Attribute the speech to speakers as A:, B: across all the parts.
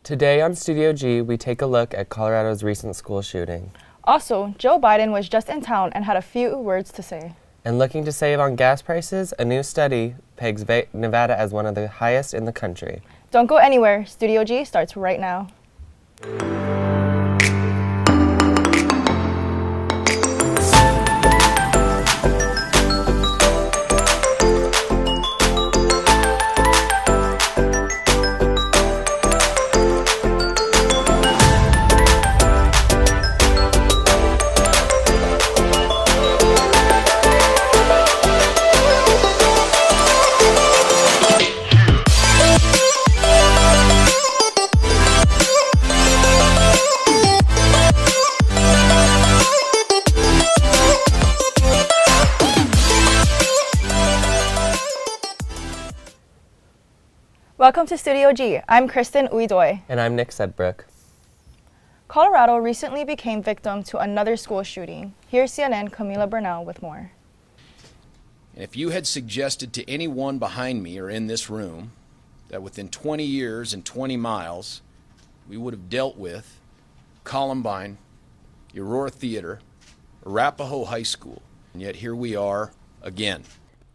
A: Today on Studio G, we take a look at Colorado's recent school shooting.
B: Also, Joe Biden was just in town and had a few words to say.
A: And looking to save on gas prices, a new study pegs Nevada as one of the highest in the country.
B: Don't go anywhere. Studio G starts right now. Welcome to Studio G. I'm Kristen Uidoy.
A: And I'm Nick Sedbrook.
B: Colorado recently became victim to another school shooting. Here's CNN Camila Bernal with more.
C: And if you had suggested to anyone behind me or in this room that within 20 years and 20 miles we would have dealt with Columbine, Aurora Theater, Arapahoe High School, and yet here we are again.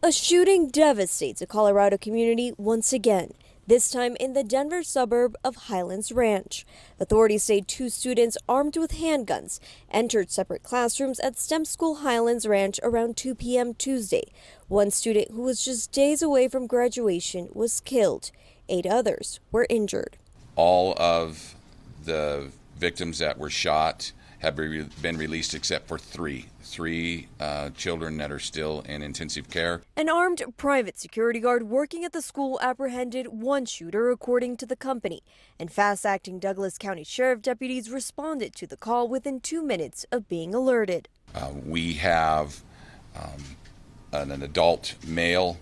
D: A shooting devastates a Colorado community once again, this time in the Denver suburb of Highlands Ranch. Authorities say two students armed with handguns entered separate classrooms at STEM School Highlands Ranch around 2 p.m. Tuesday. One student who was just days away from graduation was killed. 8 others were injured.
E: All of the victims that were shot have been released except for three children that are still in intensive care.
D: An armed private security guard working at the school apprehended one shooter, according to the company, and fast-acting Douglas County Sheriff deputies responded to the call within 2 minutes of being alerted.
E: We have an adult male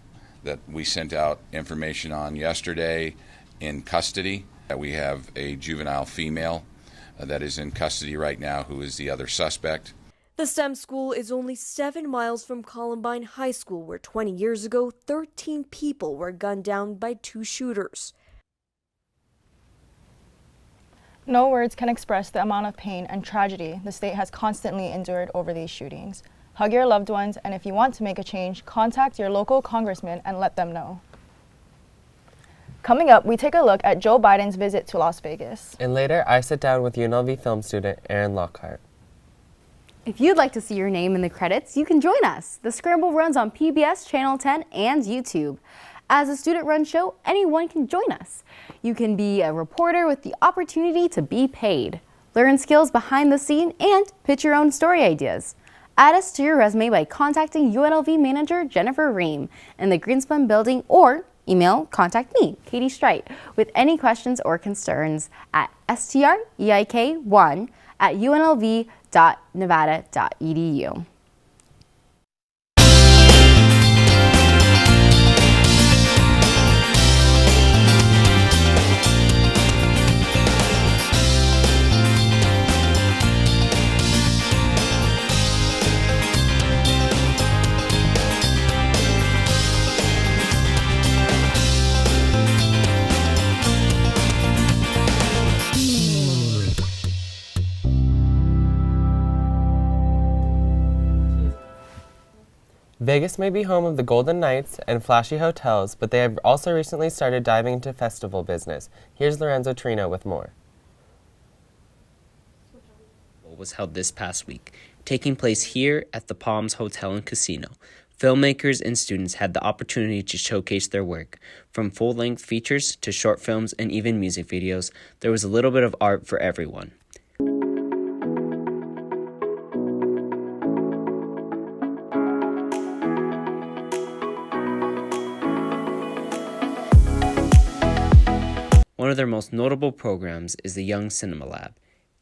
E: that we sent out information on yesterday in custody. We have a juvenile female that is in custody right now, who is the other suspect.
D: The STEM school is only 7 miles from Columbine High School, where 20 years ago, 13 people were gunned down by 2 shooters.
B: No words can express the amount of pain and tragedy the state has constantly endured over these shootings. Hug your loved ones, and if you want to make a change, contact your local congressman and let them know. Coming up, we take a look at Joe Biden's visit to Las Vegas.
A: And later, I sit down with UNLV film student Aaron Lockhart.
F: If you'd like to see your name in the credits, you can join us. The Scramble runs on PBS Channel 10 and YouTube. As a student-run show, anyone can join us. You can be a reporter with the opportunity to be paid, learn skills behind the scene, and pitch your own story ideas. Add us to your resume by contacting UNLV manager Jennifer Ream in the Greenspun building, or email contact me, Katie Strite, with any questions or concerns at streik1@unlv.nevada.edu.
A: Vegas may be home of the Golden Knights and flashy hotels, but they have also recently started diving into festival business. Here's Lorenzo Trino with more.
G: Was held this past week, taking place here at the Palms Hotel and Casino. Filmmakers and students had the opportunity to showcase their work. From full-length features to short films and even music videos, there was a little bit of art for everyone. One of their most notable programs is the Young Cinema Lab.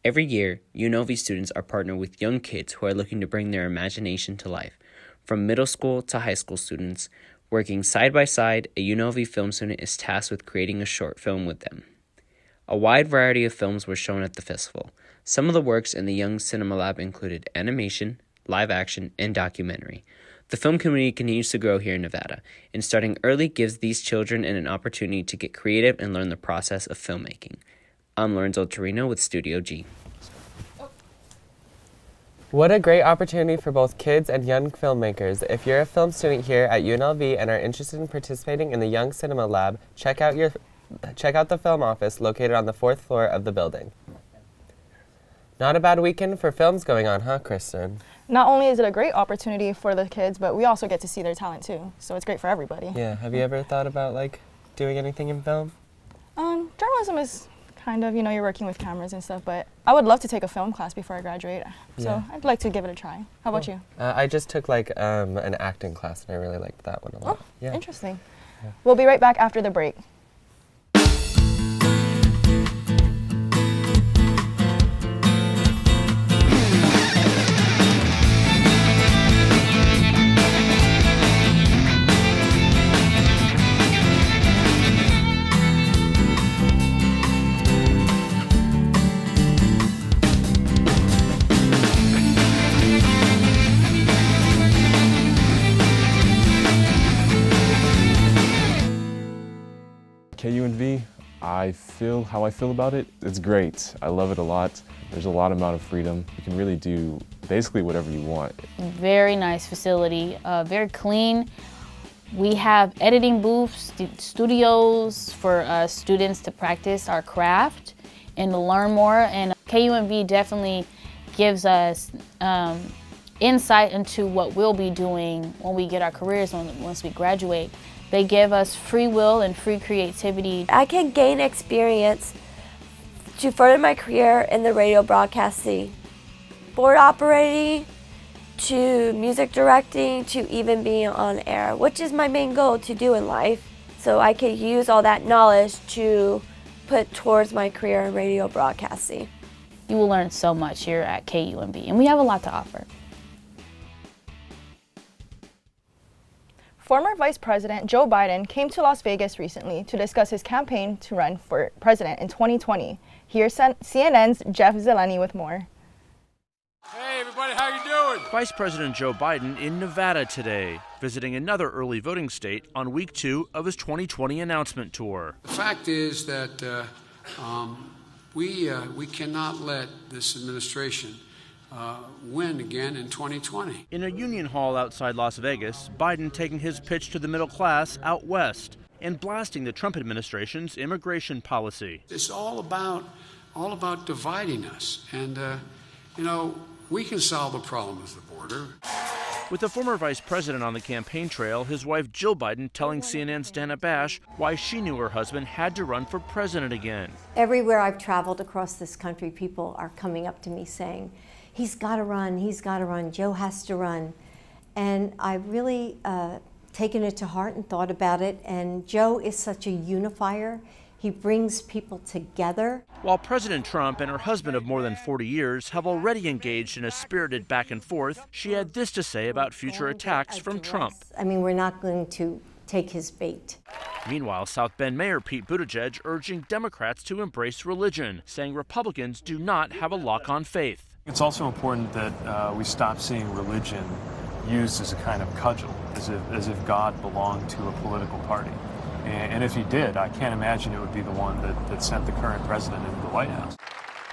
G: Every year, UNLV students are partnered with young kids who are looking to bring their imagination to life. From middle school to high school students, working side by side, a UNLV film student is tasked with creating a short film with them. A wide variety of films were shown at the festival. Some of the works in the Young Cinema Lab included animation, live action, and documentary. The film community continues to grow here in Nevada, and starting early gives these children an opportunity to get creative and learn the process of filmmaking. I'm Lorenzo Torino with Studio G.
A: What a great opportunity for both kids and young filmmakers. If you're a film student here at UNLV and are interested in participating in the Young Cinema Lab, check out the film office located on the 4th floor of the building. Not a bad weekend for films going on, huh, Kristen?
B: Not only is it a great opportunity for the kids, but we also get to see their talent too. So it's great for everybody.
A: Yeah, have you ever thought about doing anything in film?
B: Journalism is kind of, you're working with cameras and stuff, but I would love to take a film class before I graduate. So
A: Yeah.
B: I'd like to give it a try. How about you?
A: I just took an acting class and I really liked that one a lot.
B: Oh, interesting. We'll be right back after the break.
H: KUNV, I feel how I feel about it. It's great. I love it a lot. There's a lot amount of freedom. You can really do basically whatever you want.
I: Very nice facility, very clean. We have editing booths, studios for students to practice our craft and to learn more. And KUNV definitely gives us insight into what we'll be doing when we get our careers, once we graduate. They give us free will and free creativity.
D: I can gain experience to further my career in the radio broadcasting, board operating, to music directing, to even being on air, which is my main goal to do in life. So I can use all that knowledge to put towards my career in radio broadcasting.
I: You will learn so much here at KUNV, and we have a lot to offer.
B: Former Vice President Joe Biden came to Las Vegas recently to discuss his campaign to run for president in 2020. Here's CNN's Jeff Zeleny with more.
J: Hey everybody, how you doing? Vice President Joe Biden in Nevada today, visiting another early voting state on week 2 of his 2020 announcement tour.
K: The fact is that we cannot let this administration win again in 2020.
J: In a union hall outside Las Vegas, Biden taking his pitch to the middle class out west and blasting the Trump administration's immigration policy.
K: It's all about dividing us, and we can solve the problem with the border.
J: With the former vice president on the campaign trail, his wife Jill Biden telling CNN's Dana Bash why she knew her husband had to run for president again.
L: Everywhere I've traveled across this country, people are coming up to me saying, he's got to run, Joe has to run. And I've really taken it to heart and thought about it, and Joe is such a unifier. He brings people together.
J: While President Trump and her husband of more than 40 years have already engaged in a spirited back and forth, she had this to say about future attacks from Trump.
L: I mean, we're not going to take his bait.
J: Meanwhile, South Bend Mayor Pete Buttigieg urging Democrats to embrace religion, saying Republicans do not have a lock on faith.
H: It's also important that we stop seeing religion used as a kind of cudgel, as if God belonged to a political party. And if he did, I can't imagine it would be the one that sent the current president into the White House.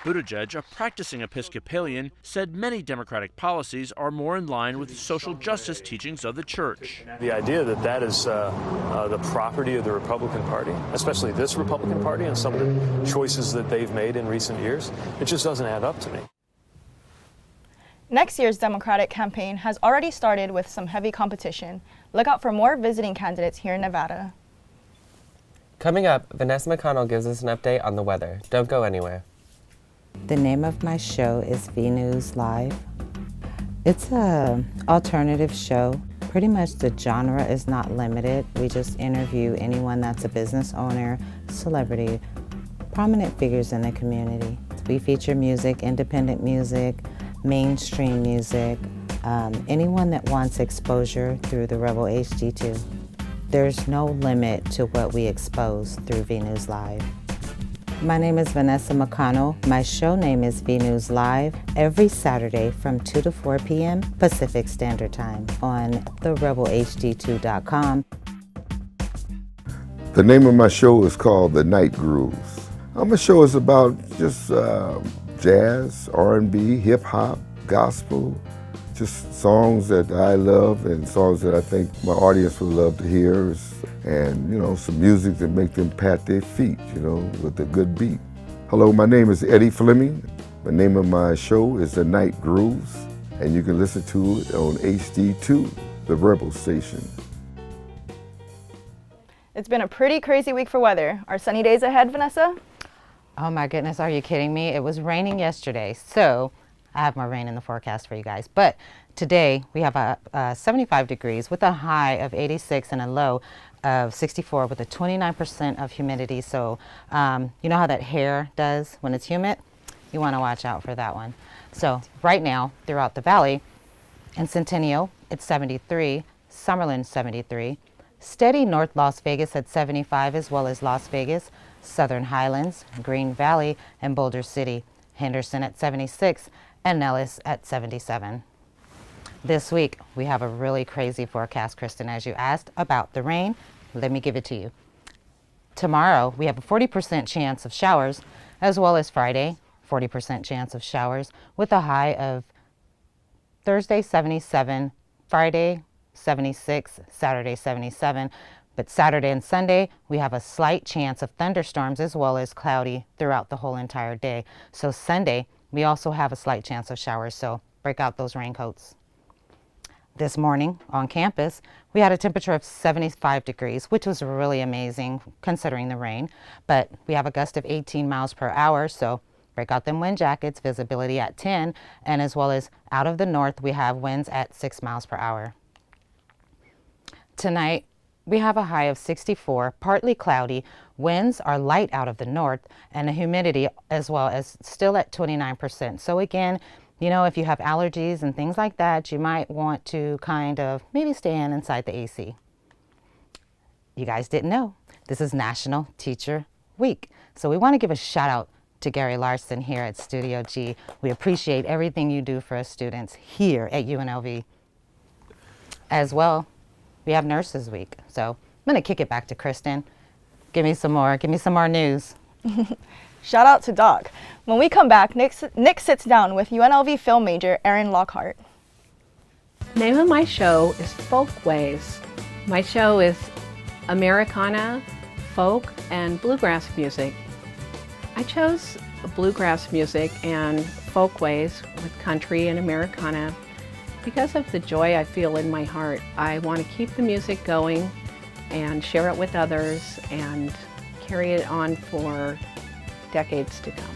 J: Buttigieg, a practicing Episcopalian, said many Democratic policies are more in line with social justice teachings of the church.
H: The idea that is the property of the Republican Party, especially this Republican Party and some of the choices that they've made in recent years, it just doesn't add up to me.
B: Next year's Democratic campaign has already started with some heavy competition. Look out for more visiting candidates here in Nevada.
A: Coming up, Vanessa McConnell gives us an update on the weather. Don't go anywhere.
M: The name of my show is V News Live. It's an alternative show. Pretty much the genre is not limited. We just interview anyone that's a business owner, celebrity, prominent figures in the community. We feature music, independent music, mainstream music, anyone that wants exposure through the Rebel HD2. There's no limit to what we expose through V News Live. My name is Vanessa McConnell. My show name is V News Live every Saturday from 2 to 4 p.m. Pacific Standard Time on therebelhd2.com.
N: The name of my show is called The Night Grooves. My show is about just jazz, R&B, hip hop, gospel, just songs that I love and songs that I think my audience would love to hear, and some music that make them pat their feet, with a good beat. Hello, my name is Eddie Fleming. The name of my show is The Night Grooves, and you can listen to it on HD2, the Rebel station.
B: It's been a pretty crazy week for weather. Are sunny days ahead, Vanessa?
M: Oh my goodness, are you kidding me? It was raining yesterday, so I have more rain in the forecast for you guys. But today we have a 75 degrees with a high of 86 and a low of 64 with a 29% of humidity. So you know how that hair does when it's humid? You want to watch out for that one. So right now throughout the valley, in Centennial, it's 73, Summerlin 73, steady North Las Vegas at 75, as well as Las Vegas, Southern Highlands, Green Valley, and Boulder City, Henderson at 76, and Nellis at 77. This week, we have a really crazy forecast, Kristen, as you asked about the rain. Let me give it to you. Tomorrow, we have a 40% chance of showers, as well as Friday, 40% chance of showers, with a high of Thursday, 77, Friday, 76, Saturday, 77. But Saturday and Sunday, we have a slight chance of thunderstorms as well as cloudy throughout the whole entire day. So Sunday, we also have a slight chance of showers, so break out those raincoats. This morning on campus, we had a temperature of 75 degrees, which was really amazing considering the rain. But we have a gust of 18 miles per hour, so break out them wind jackets, visibility at 10, and as well as out of the north, we have winds at 6 miles per hour. Tonight, we have a high of 64, partly cloudy. Winds are light out of the north, and the humidity as well as still at 29%. So again, if you have allergies and things like that, you might want to kind of maybe stay inside the AC. You guys didn't know, this is National Teacher Week. So we want to give a shout out to Gary Larson here at Studio G. We appreciate everything you do for us students here at UNLV. As well, we have Nurses Week. So I'm going to kick it back to Kristen. Give me some more news.
B: Shout out to Doc. When we come back, Nick sits down with UNLV film major Erin Lockhart.
O: Name of my show is Folkways. My show is Americana, folk, and bluegrass music. I chose bluegrass music and folkways with country and Americana because of the joy I feel in my heart. I want to keep the music going and share it with others and carry it on for decades to come.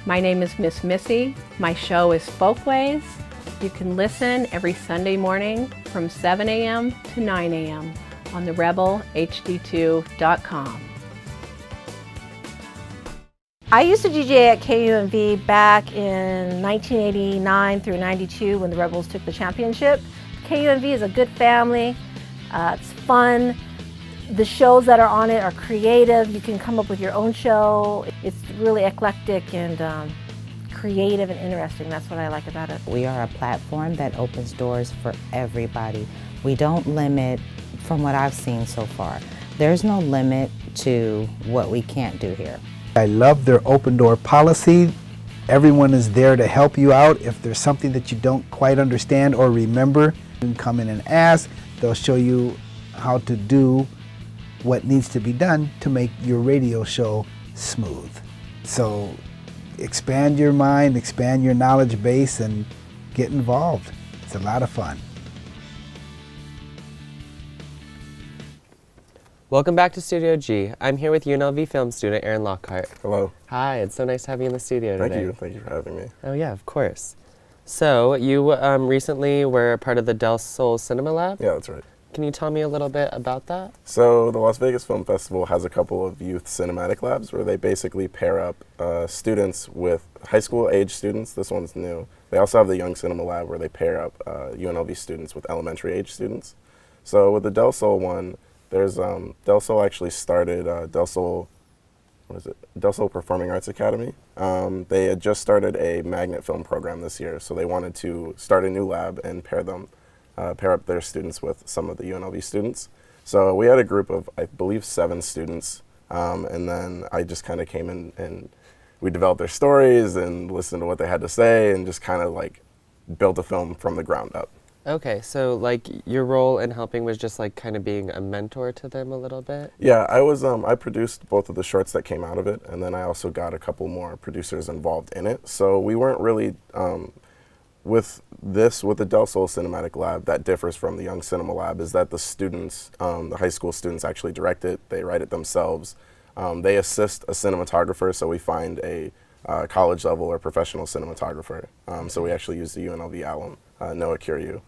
O: My name is Miss Missy. My show is Folkways. You can listen every Sunday morning from 7 a.m. to 9 a.m. on the rebelhd2.com.
P: I used to DJ at KUNV back in 1989 through 92 when the Rebels took the championship. KUNV is a good family. It's fun. The shows that are on it are creative. You can come up with your own show. It's really eclectic and creative and interesting. That's what I like about it.
M: We are a platform that opens doors for everybody. We don't limit, from what I've seen so far, there's no limit to what we can't do here.
Q: I love their open door policy. Everyone is there to help you out. If there's something that you don't quite understand or remember, you can come in and ask. They'll show you how to do what needs to be done to make your radio show smooth. So expand your mind, expand your knowledge base, and get involved. It's a lot of fun.
A: Welcome back to Studio G. I'm here with UNLV film student Erin Lockhart.
R: Hello.
A: Hi, it's so nice to have you in the studio today.
R: Thank you for having me.
A: Oh yeah, of course. So you recently were part of the Del Sol Cinema Lab?
R: Yeah, that's right.
A: Can you tell me a little bit about that?
R: So the Las Vegas Film Festival has a couple of youth cinematic labs where they basically pair up students with high school age students. This one's new. They also have the Young Cinema Lab where they pair up UNLV students with elementary age students. So with the Del Sol one, there's Del Sol actually started Del Sol Performing Arts Academy. They had just started a magnet film program this year, so they wanted to start a new lab and pair up their students with some of the UNLV students. So we had a group of, I believe, 7 students And then I just kind of came in and we developed their stories and listened to what they had to say and just kind of like built a film from the ground up.
A: Okay, so like your role in helping was just like kind of being a mentor to them a little bit?
R: Yeah, I produced both of the shorts that came out of it, and then I also got a couple more producers involved in it. So we weren't really, with the Del Sol Cinematic Lab, that differs from the Young Cinema Lab, is that the students, the high school students actually direct it, they write it themselves. They assist a cinematographer, so we find a college level or professional cinematographer. So we actually use the UNLV alum, Noah Curiew.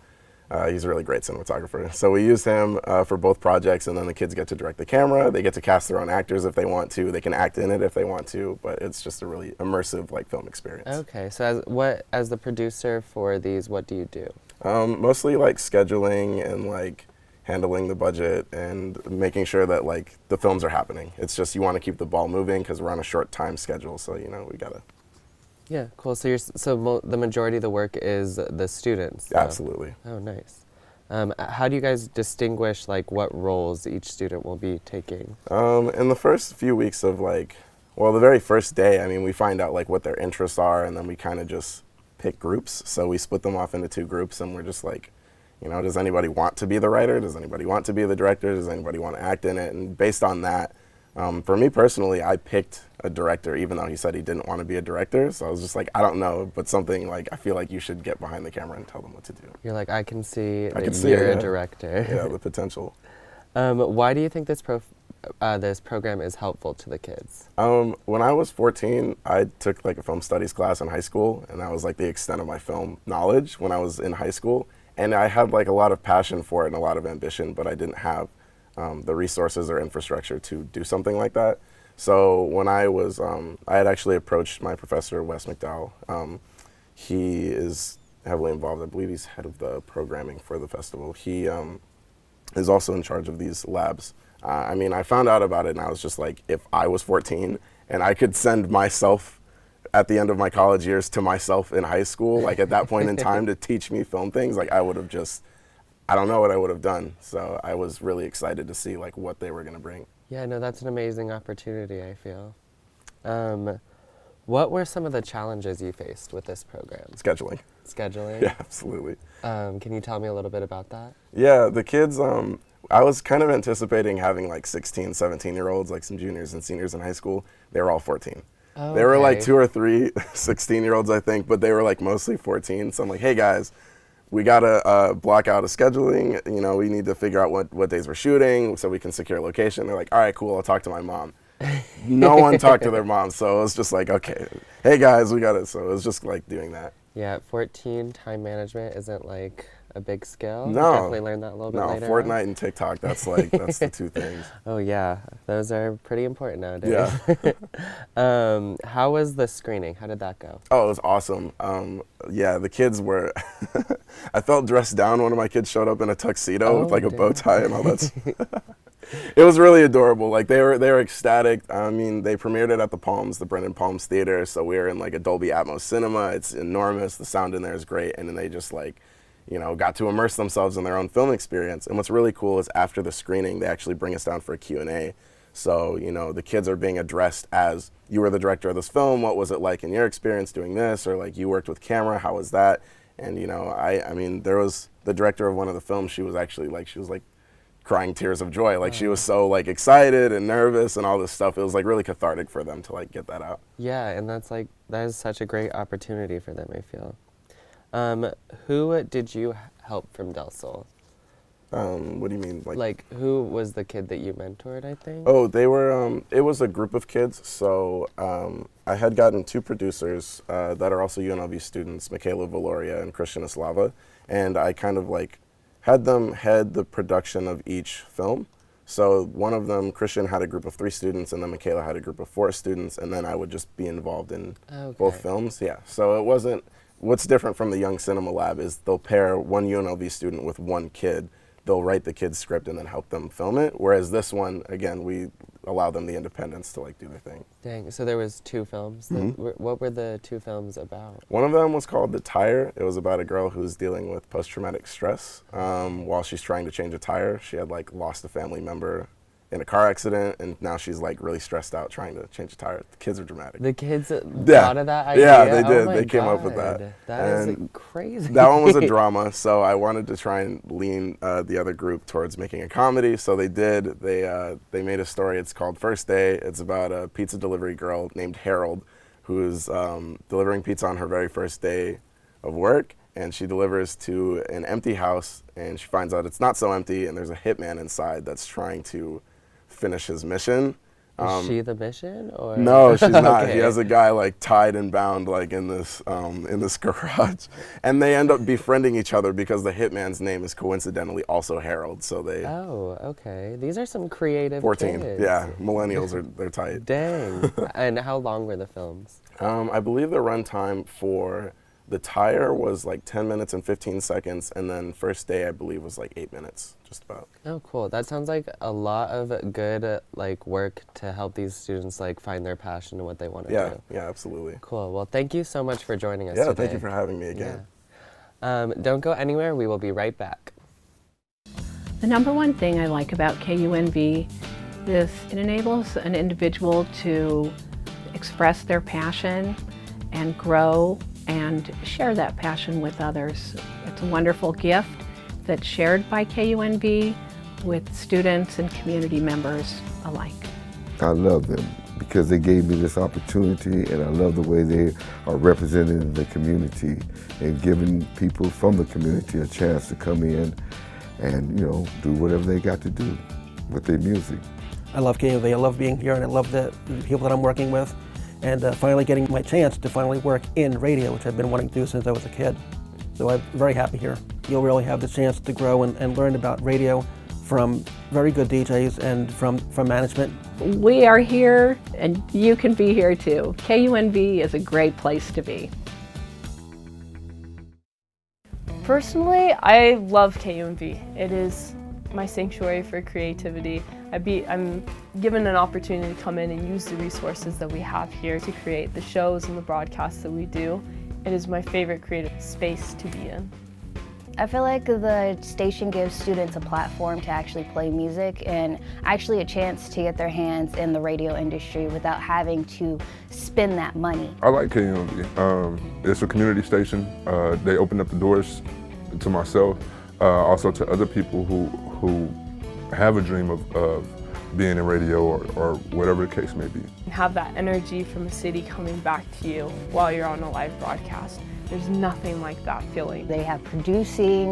R: He's a really great cinematographer. So we use him for both projects, and then the kids get to direct the camera. They get to cast their own actors if they want to. They can act in it if they want to, but it's just a really immersive like film experience.
A: Okay, so as the producer for these, what do you do?
R: Mostly like scheduling and like handling the budget and making sure that like the films are happening. It's just you want to keep the ball moving because we're on a short time schedule, so you know we gotta.
A: Yeah, cool. So the majority of the work is the students. So.
R: Absolutely.
A: Oh, nice. How do you guys distinguish like what roles each student will be taking?
R: In the first few weeks of like, well, the very first day, I mean, we find out like what their interests are, and then we kind of just pick groups. So we split them off into 2 groups, and we're just like, you know, does anybody want to be the writer? Does anybody want to be the director? Does anybody want to act in it? And based on that, for me personally, I picked a director, even though he said he didn't want to be a director. So I was just like, I don't know, but something like, I feel like you should get behind the camera and tell them what to do.
A: You're like, I can see you're a director.
R: Yeah, the potential.
A: Why do you think this program is helpful to the kids?
R: When I was 14, I took like a film studies class in high school, and that was like the extent of my film knowledge when I was in high school. And I had like a lot of passion for it and a lot of ambition, but I didn't have the resources or infrastructure to do something like that. So when I was, I had actually approached my professor, Wes McDowell. He is heavily involved. I believe he's head of the programming for the festival. He is also in charge of these labs. I mean, I found out about it and I was just like, if I was 14 and I could send myself at the end of my college years to myself in high school, like at that point in time to teach me film things, like I would have just, I don't know what I would have done. So I was really excited to see like what they were going to bring.
A: Yeah, no, that's an amazing opportunity, I feel. What were some of the challenges you faced with this program?
R: Scheduling.
A: Scheduling?
R: Yeah, absolutely.
A: Can you tell me a little bit about that?
R: Yeah, the kids, I was kind of anticipating having like 16, 17-year-olds, like some juniors and seniors in high school. They were all 14.
A: Oh,
R: they were like 2 or 3 16-year-olds, I think, but they were like mostly 14. So I'm like, hey guys, we gotta block out a scheduling. You know, we need to figure out what days we're shooting so we can secure a location. They're like, all right, cool, I'll talk to my mom. No one talked to their mom, so it was just like, okay, hey guys, we got it. So it was just like doing that.
A: Yeah, at 14, time management isn't like a big skill.
R: No.
A: Definitely learn that a little bit later.
R: No, Fortnite and TikTok, that's like, that's the 2 things.
A: Oh yeah, those are pretty important nowadays. Yeah. How was the screening? How did that go?
R: Oh, it was awesome. Yeah, the kids were, I felt dressed down. One of my kids showed up in a tuxedo with like a bow tie and all that. It was really adorable. Like they were ecstatic. I mean, they premiered it at the Palms, the Brendan Palms Theater. So we were in like a Dolby Atmos cinema. It's enormous. The sound in there is great. And then they just like, you know, got to immerse themselves in their own film experience. And what's really cool is after the screening, they actually bring us down for a Q&A. So, you know, the kids are being addressed as, you were the director of this film, what was it like in your experience doing this? Or like, you worked with camera, how was that? And, you know, I mean, there was the director of one of the films, she was like crying tears of joy. Like she was so like excited and nervous and all this stuff. It was like really cathartic for them to like get that out.
A: Yeah, and that is such a great opportunity for them, I feel. Who did you help from Del Sol?
R: What do you mean?
A: Like who was the kid that you mentored, I think?
R: Oh, they were, it was a group of kids. So I had gotten 2 producers that are also UNLV students, Michaela Valoria and Christian Eslava. And I kind of like had them head the production of each film. So one of them, Christian, had a group of 3 students, and then Michaela had a group of 4 students, and then I would just be involved in both films. Yeah, so it wasn't, what's different from the Young Cinema Lab is they'll pair one UNLV student with one kid. They'll write the kid's script and then help them film it. Whereas this one, again, we allow them the independence to like do their thing.
A: Dang, so there was 2 films.
R: Mm-hmm.
A: What were the 2 films about?
R: One of them was called The Tire. It was about a girl who's dealing with post-traumatic stress while she's trying to change a tire. She had like lost a family member in a car accident, and now she's like really stressed out trying to change a tire. The kids are dramatic.
A: The kids thought of that idea?
R: Yeah, they did.
A: Oh my
R: They came up with
A: God.
R: that.
A: That is
R: And
A: crazy.
R: That one was a drama, so I wanted to try and lean the other group towards making a comedy. So they did. They made a story. It's called First Day. It's about a pizza delivery girl named Harold who is delivering pizza on her very first day of work. And she delivers to an empty house, and she finds out it's not so empty, and there's a hitman inside that's trying to finish his mission.
A: Is she the mission? Or?
R: No, she's not.
A: Okay.
R: He has a guy like tied and bound like in this garage, and they end up befriending each other because the hitman's name is coincidentally also Harold. So they.
A: Oh, okay. These are some creative
R: 14.
A: kids.
R: Yeah, millennials they're tight.
A: Dang. And how long were the films?
R: I believe the runtime for The Tire was like 10 minutes and 15 seconds, and then First Day, I believe, was like 8 minutes, just about.
A: Oh, cool. That sounds like a lot of good like work to help these students like find their passion and what they want to do.
R: Yeah, absolutely.
A: Cool. Well, thank you so much for joining us today.
R: Yeah, thank you for having me again.
A: Yeah. Don't go anywhere. We will be right back.
O: The number one thing I like about KUNV is it enables an individual to express their passion and grow and share that passion with others. It's a wonderful gift that's shared by KUNV with students and community members alike.
N: I love them because they gave me this opportunity, and I love the way they are representing the community and giving people from the community a chance to come in and, you know, do whatever they got to do with their music.
S: I love KUNV, I love being here, and I love the people that I'm working with, and finally getting my chance to finally work in radio, which I've been wanting to do since I was a kid. So I'm very happy here. You'll really have the chance to grow and learn about radio from very good DJs and from management.
O: We are here, and you can be here too. KUNV is a great place to be.
T: Personally, I love KUNV. It is my sanctuary for creativity. I'm given an opportunity to come in and use the resources that we have here to create the shows and the broadcasts that we do. It is my favorite creative space to be in.
U: I feel like the station gives students a platform to actually play music and actually a chance to get their hands in the radio industry without having to spend that money.
V: I like KUNV. It's a community station. They opened up the doors to myself, also to other people who have a dream of being in radio or whatever the case may be.
T: Have that energy from the city coming back to you while you're on a live broadcast. There's nothing like that feeling.
U: They have producing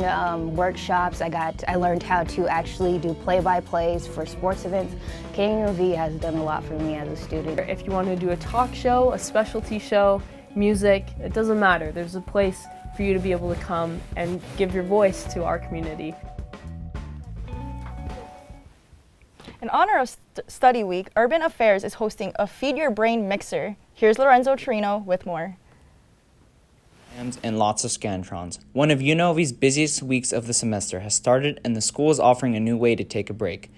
U: workshops. I learned how to actually do play-by-plays for sports events. KUNV has done a lot for me as a student.
T: If you want to do a talk show, a specialty show, music, it doesn't matter. There's a place for you to be able to come and give your voice to our community.
B: In honor of Study Week, Urban Affairs is hosting a Feed Your Brain Mixer. Here's Lorenzo Torino with more.
G: And lots of Scantrons. One of UNLV's busiest weeks of the semester has started, and the school is offering a new way to take a break.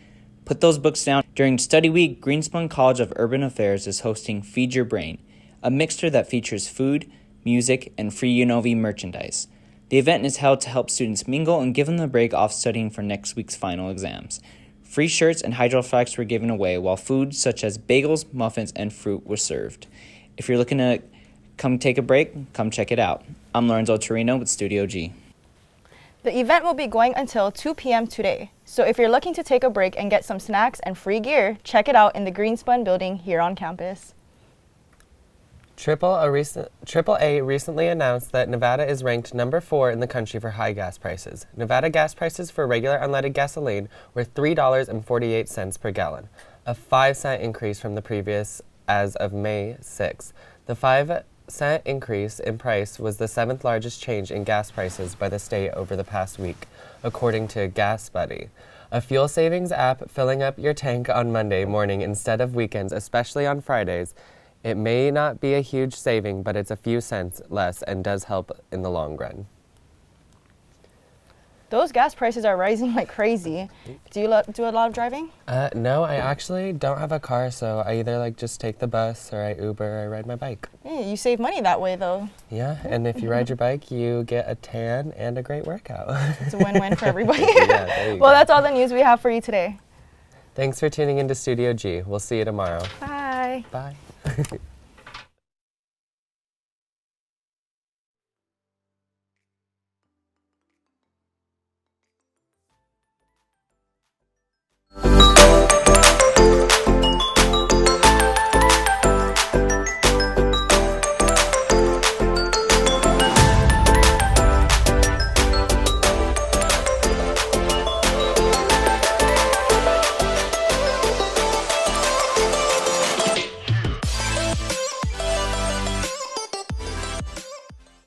G: Put those books down. During Study Week, Greenspun College of Urban Affairs is hosting Feed Your Brain, a mixer that features food, music, and free UNLV merchandise. The event is held to help students mingle and give them a break off studying for next week's final exams. Free shirts and HydroFlask were given away, while food such as bagels, muffins, and fruit was served. If you're looking to come take a break, come check it out. I'm Lorenzo Torino with Studio G.
B: The event will be going until 2 p.m. today. So if you're looking to take a break and get some snacks and free gear, check it out in the Greenspun building here on campus.
A: AAA recently announced that Nevada is ranked number 4 in the country for high gas prices. Nevada gas prices for regular unleaded gasoline were $3.48 per gallon, a 5-cent increase from the previous as of May 6. The 5-cent increase in price was the 7th largest change in gas prices by the state over the past week, according to Gas Buddy, a fuel savings app filling up your tank on Monday morning instead of weekends, especially on Fridays. It may not be a huge saving, but it's a few cents less and does help in the long run.
B: Those gas prices are rising like crazy. Do you do a lot of driving?
A: No, I actually don't have a car, so I either just take the bus or I Uber or I ride my bike.
B: Hey, you save money that way though.
A: Yeah, and if you ride your bike, you get a tan and a great workout.
B: It's a win-win for everybody.
A: Yeah, there you
B: well,
A: go.
B: that's all the news we have for you today.
A: Thanks for tuning into Studio G. We'll see you tomorrow.
B: Bye.
A: Bye.